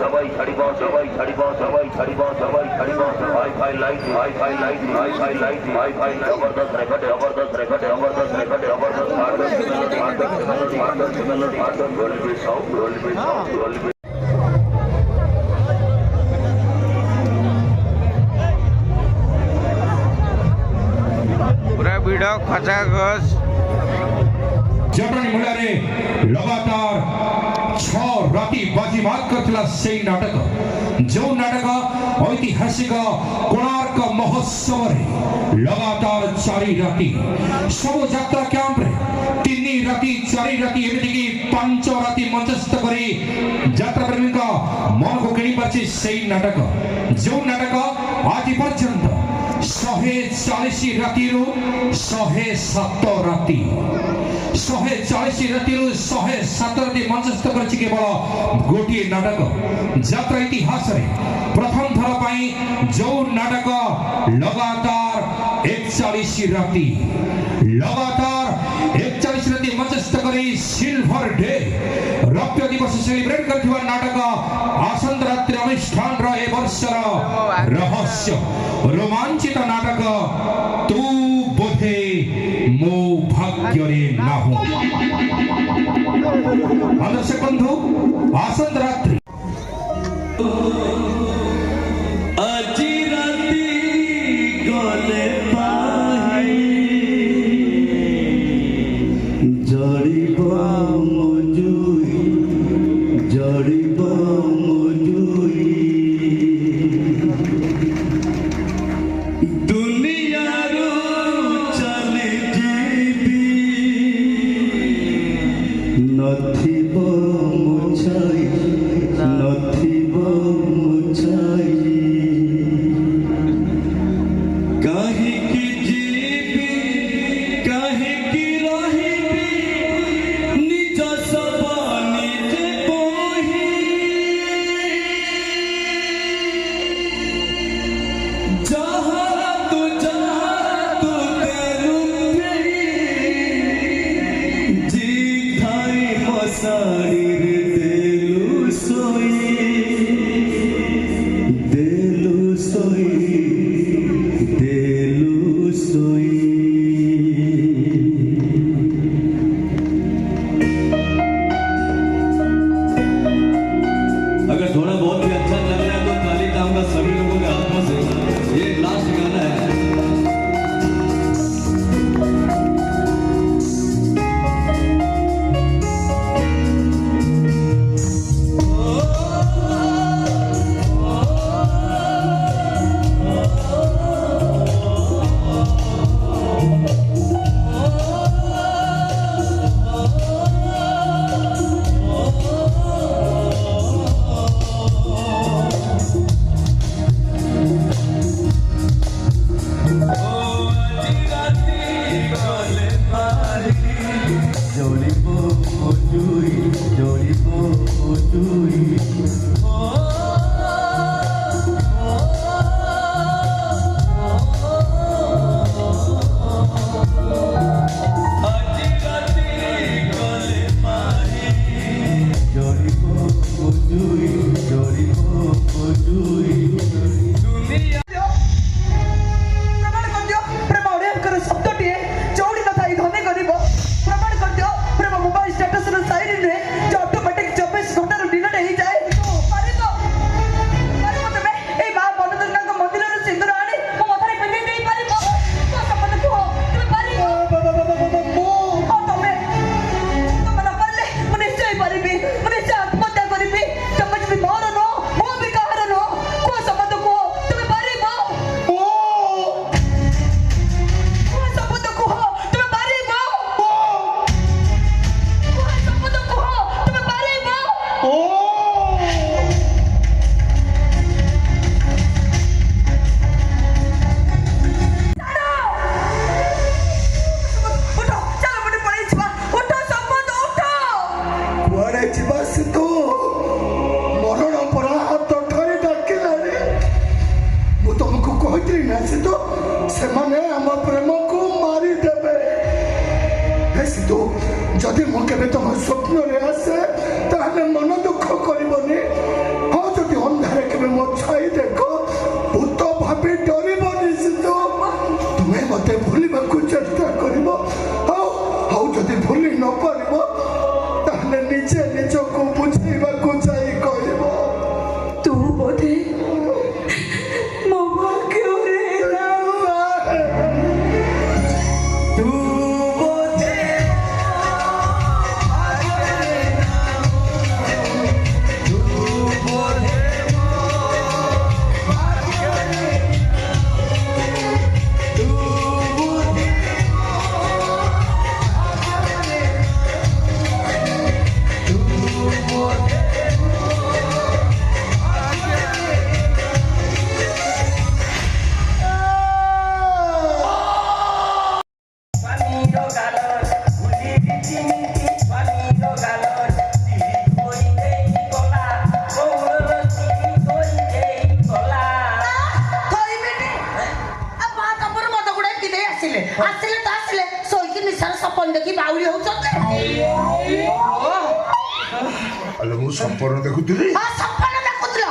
সবাই ছাড়িব সবাই ছাড়িব সবাই ছাড়িব সবাই ছাড়িব হাই লাইট জবরদস্ত রেকর্ডে জবরদস্ত রেকর্ডে জবরদস্ত রেকর্ডে জবরদস্ত पूरा भिड़ खचाखच जटणी मेलारे लगातार 6 राति बाजीमात करथिला सेई नाटक जो नाटक ऐतिहासिक कोणार्क महोत्सव रे लगातार 4 राति सब यात्रा कैंप रे 3 राति 4 राति एमिति की 5 राति मंचस्थ करी यात्रा प्रेमी का मन को किणी पाछि सेई नाटक जो नाटक आज पर्यंत 140 राति रु 107 राति 140 राति 107 राति मंचस्थ करछि केवल गोटे नाटक यात्रा इतिहास रे प्रथम थर पाई जो नाटक लगातार 41 राति लगातार 41 राति मंचस्थ करी सिल्वर डे रौप्य दिवस सेलिब्रेट करथिबा नाटक आसंत रात्रि अनुष्ठान रो ए वर्षर रहस्य रोमांचित नाटक तू बोधे मो भाग्य रे नाहु दर्शक बंधु आसंत रात्रि আজি রাতি গলে পাহি জড়িব মজুই জড়িব মজুই দুনিয়ারু চলে যাবি নথিব মুছাই নথিব মুছাই কাহিকি জীবি কাহিকি রহিবি নিজ সব নিজে বহি যাহা তু তেরু জি ধাই মশারি দেলু সোই দেলু সোই देलु सोई अगर थोड़ा बहुत भी अच्छा लग रहा है तो ताली दाऊंगा सभी लोगों के हाथों से ये लास्ट गाना है ଆଲୋ ମୁଁ ସପନ ଦେଖୁଥିଲି ସପନ ଦେଖୁଥିଲ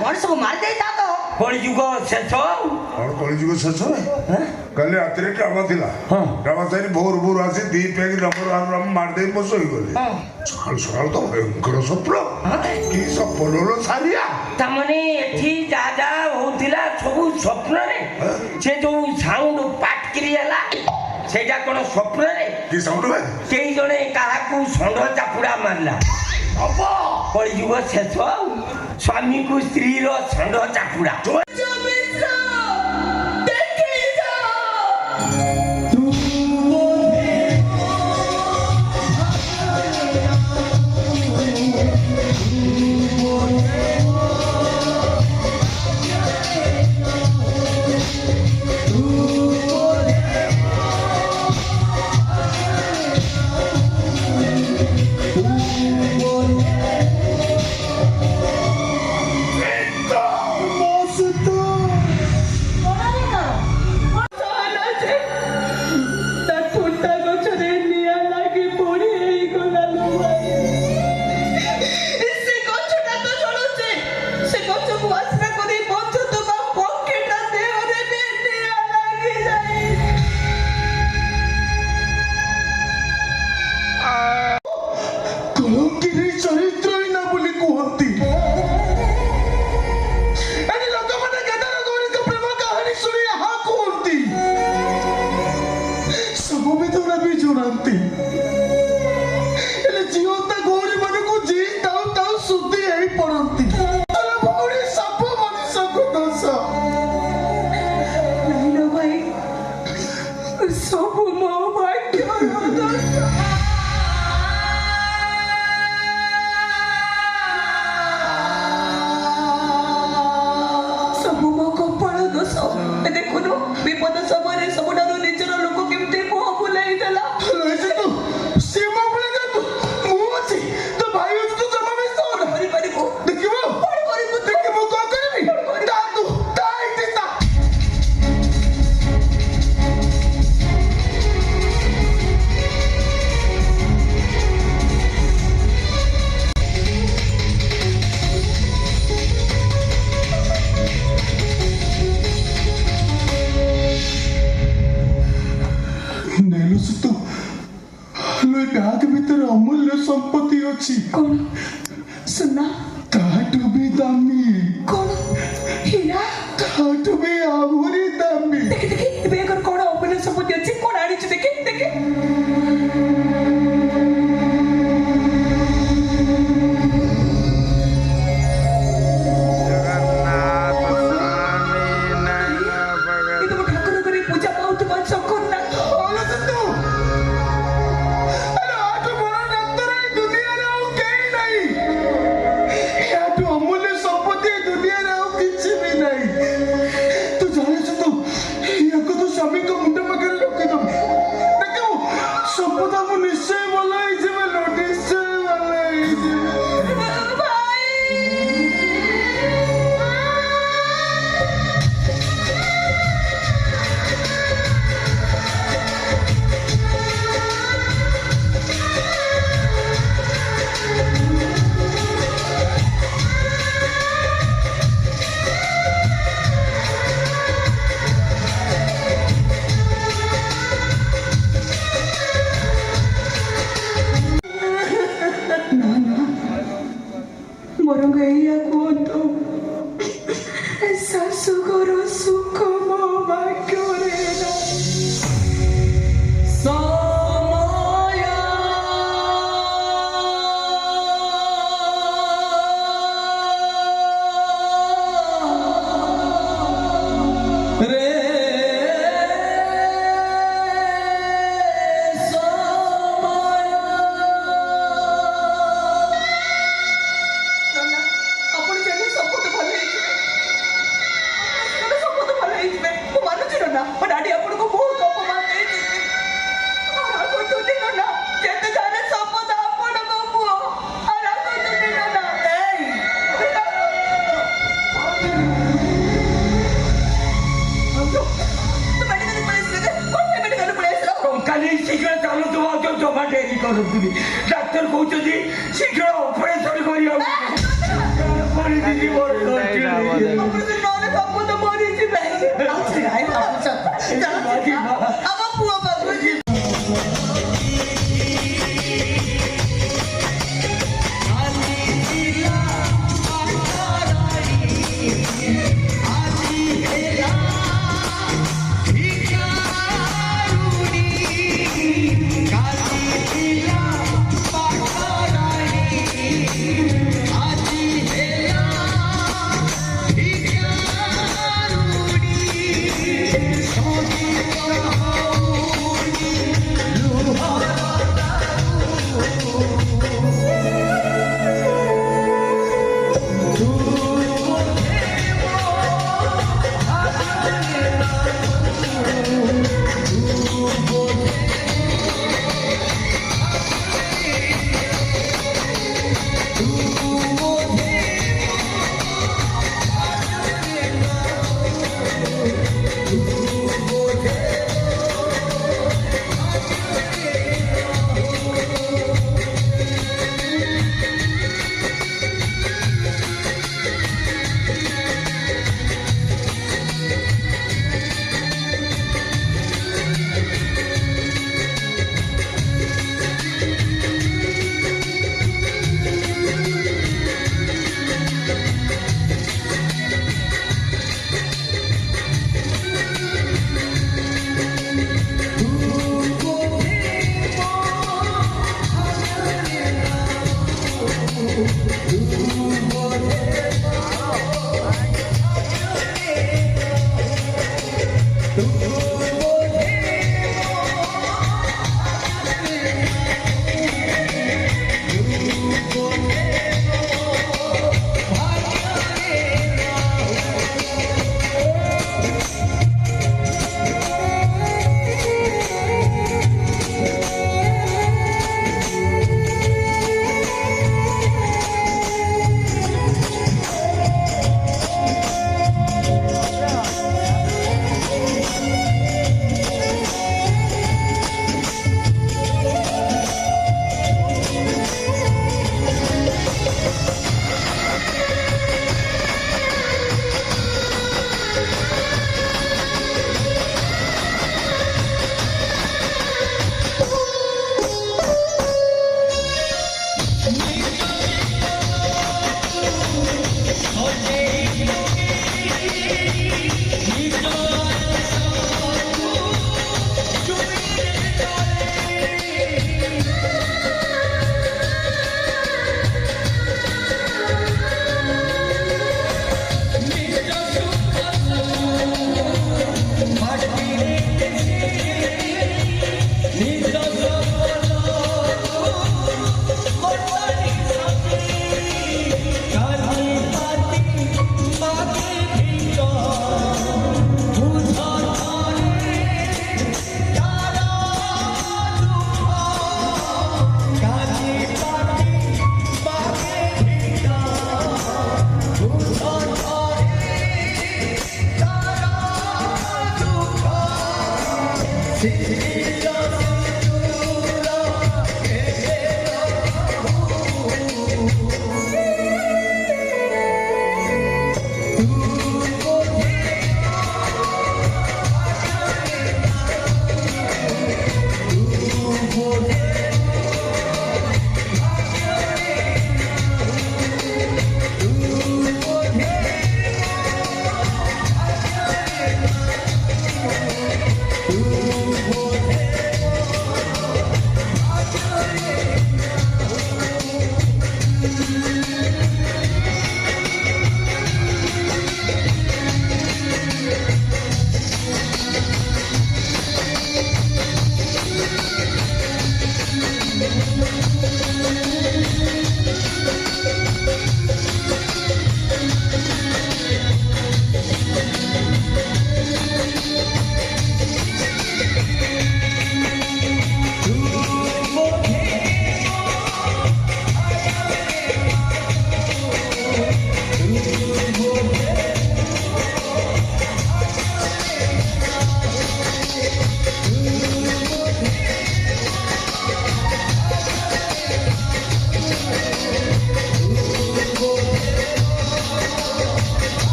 ମଣିଷକୁ ମାରିଦେଇ ତା ତ କଳିଯୁଗ ଶେଷ ଆଉ କଣ କଳିଯୁଗ ଶେଷ କାଲି ରାତିରେ ଡ୍ରାମା ଥିଲା ଡ୍ରାମା ସାରି ଭୋର ଭୋର ଆସି ଦି ପ୍ୟାକ୍ ନମ୍ବର ମାରିଦେଇ ମୋ ଶୋଇଗଲି ସକାଳୁ ସକାଳୁ ତ ଭୟଙ୍କର ସ୍ୱପ୍ନ କି ସପନର ସାରିଆ ତାମାନେ ଏଠି ଯାହା ଯାହା ହଉଥିଲା ସବୁ ସ୍ୱପ୍ନରେ ସେ ଯୋଉ ସାଉଣ୍ଡ ପାଟକିରି ହେଲା ସେଇଟା କଣ ସ୍ୱପ୍ନରେ କି ସାଉଣ୍ଡ ଭାଇ କେହି ଜଣେ କାହାକୁ ଷଣ୍ଢ ଚାପୁଡା ମାରିଲା ହବ କଳିଯୁଗ ଶେଷ ଆଉ ସ୍ୱାମୀକୁ ସ୍ତ୍ରୀର ଷଣ୍ଢ ଚାପୁଡା ବ୍ୟାଗ ଭିତରେ ଅମୂଲ୍ୟ ସମ୍ପତ୍ତି ଅଛି କଣ ସୁନା ତାଠୁ ବି ଦାମୀ କଣ ହୀରା ତାଠୁ ବି ଆହୁରି ଦାମୀ ଦେଖି ଦେଖି ଏବେ କଣ ଅମୂଲ୍ୟ ସମ୍ପତ୍ତି ଅଛି କଣ ଆଣିଛୁ ଦେଖି ଦେଖି ଡାକ୍ତର କହୁଛନ୍ତି ଶୀଘ୍ର ଅପରେସନ କରିବାକୁ କରିଦିଦି ମୋର ଅପରେସନ ନହେଲେ ସବୁ ତ ମରିଯିବେ ଆଉ ଛାଇ ଭାବୁଛ ଆମ ପୁଅ ପାଖକୁ ଯିବ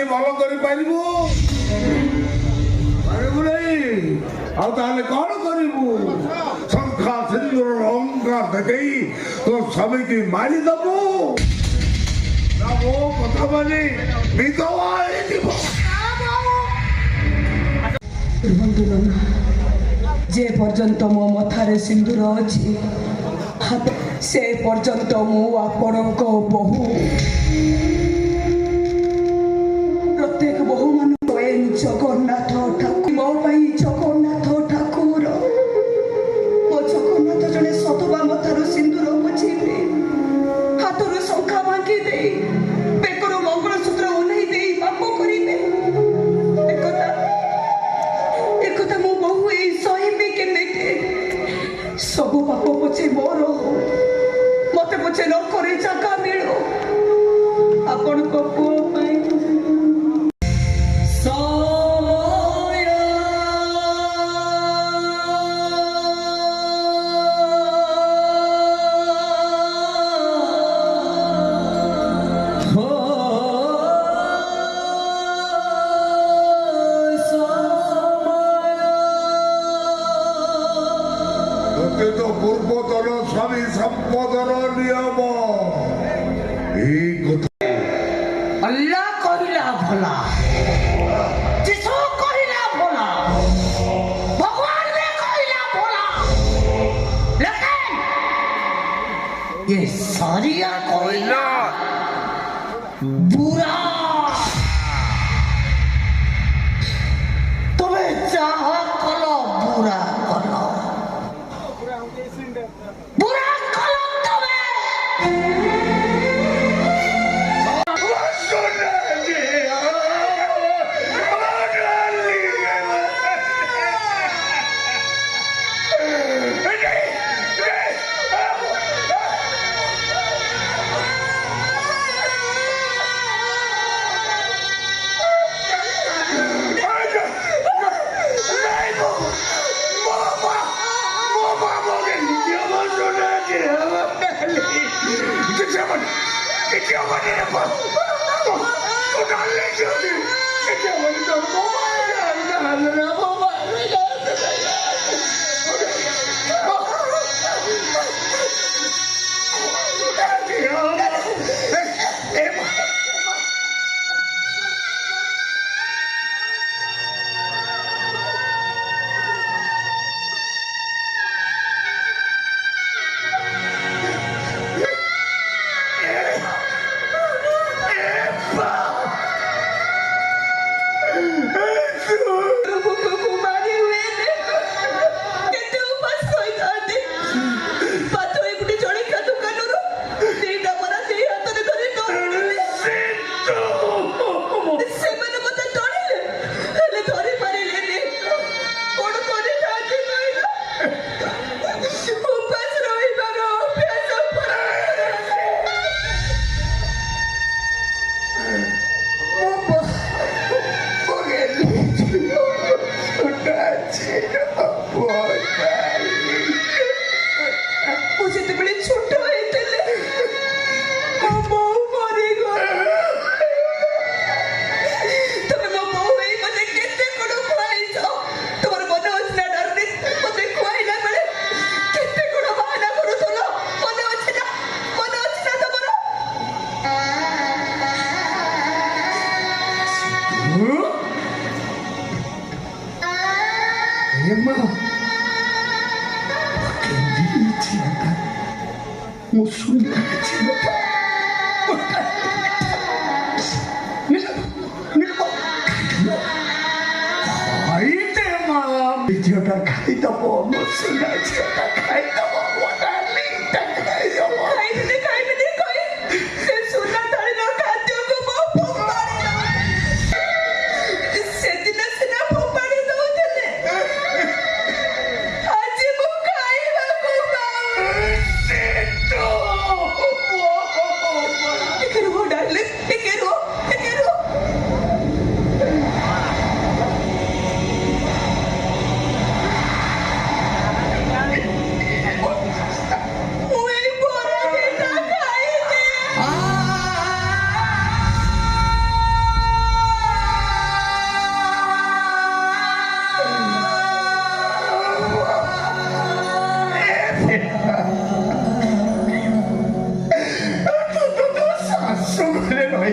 ଟିକେ ଭଲ କରିପାରିବୁ ପାରିବୁ ନାହିଁ ଆଉ ତାହେଲେ କଣ କରିବୁ ଶଙ୍ଖା ସିନ୍ଦୁର ଅହଙ୍କାର ଦେଖେଇ ତୋ ସ୍ୱାମୀକି ମାରିଦବୁ ନା ମୋ କଥା ମାନି ବିଧବା ହେଇଯିବ ରୁହନ୍ତୁ ନନା ଯେ ପର୍ଯ୍ୟନ୍ତ ମୋ ମଥାରେ ସିନ୍ଦୁର ଅଛି ସେ ପର୍ଯ୍ୟନ୍ତ ମୁଁ ଆପଣଙ୍କ ବୋହୂ ପ୍ରତ୍ୟେକ ବୋହୂମାନଙ୍କୁ ଜଗନ୍ନାଥ ଠାକୁର ମୋ ପାଇଁ ଜଗନ୍ନାଥ ଠାକୁର ମୋ ଜଗନ୍ନାଥ ଜଣେ ସତବା ମଥାରୁ ସିନ୍ଦୁର ବୁଝିବେ ହାତରୁ ଶଙ୍ଖା ଭାଙ୍ଗି ଦେଇ ବେକରୁ ମଙ୍ଗଳସୂତ୍ର ଓହ୍ଲାଇ ଦେଇ ପାପ କରିବେ ଏକଥା ମୁଁ ବୋହୂ ଏଇ ସହିବି କେମିତି ସବୁ ପାପ ପଛେ ମୋର ମତେ ପଛେ ନ କରି ଜାଗା ମିଳୁ ଆପଣଙ୍କ ପୁଅ ପାଇଁ ତ ପୂର୍ବତନ ସ୍ୱାମୀ ସମ୍ପଦର ନିୟମ ଏଇ କଥା अल्लाह कहिला भला जिसु कहिला भला भगवान ने कहिला भला लेकिन ये सारिया कहिला बुरा तुम्हें चाह कलो बुरा कलो बुरा कलो तुम्हें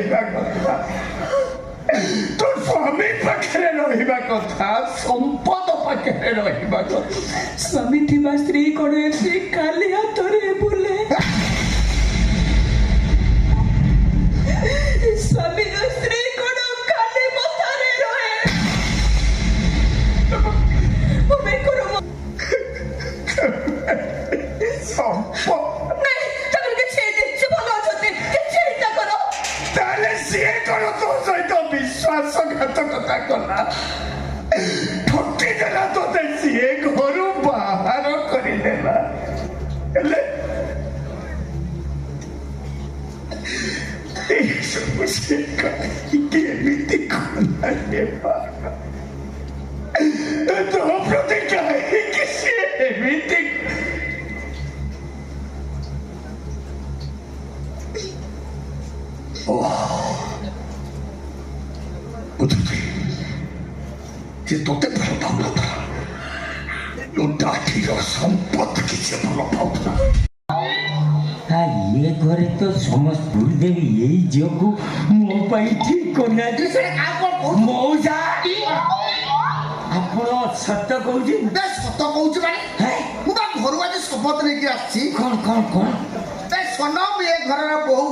ରହିବା କଥା ତୋ ସ୍ୱାମୀ ପାଖରେ ରହିବା କଥା ସମ୍ପଦ ପାଖରେ ରହିବା କଥା ସ୍ୱାମୀ ଥିବା ସ୍ତ୍ରୀ କଣ ଏମିତି ଖାଲି ହାତରେ ବୁଲେ? ସ୍ୱାମୀର ସ୍ତ୍ରୀ କଣ ଖାଲି ମଥାରେ ରହେ? ନାଇଁ ତାଙ୍କର କିଛି ହେଇନି, ସେ ଭଲ ଅଛନ୍ତି, କିଛି ଚିନ୍ତା କର। ତାହେଲେ ସିଏ କଣ ତୋ ସହିତ ବିଶ୍ୱାସଘାତକତା କଲା ଠକିଦେଲା ତୋତେ ସିଏ ଘରୁ ବାହାର କରିଦେଲା ହେଲେ ଏସବୁ ସେ କାହିଁକି ଏମିତି କଲା ତୋ ପ୍ରତି କାହିଁକି ସିଏ ଏମିତି ବୁଝୁଛି ଯେ ତୋତେ ଭଲ ପାଉନଥିଲା ଦାଠିର ସମ୍ପତ୍ତି କିଛି ଭଲ ପାଉଥିଲା ଇଏ ଘରେ ତ ସମସ୍ତ ଭୁଲିଦେବି ଏଇ ଝିଅକୁ ମୋ ପାଇଁ ଠିକ କରୁନାହାନ୍ତି। ମଉସା ଆପଣ ସତ କହୁଛି? ସତ କହୁଛୁ ମାନେ ମୁଁ ତା ଘରୁ ଆଜି ଶପଥ ନେଇକି ଆସିଛି। କଣ ସୋନମ ଏ ଘରର ବୋହୂ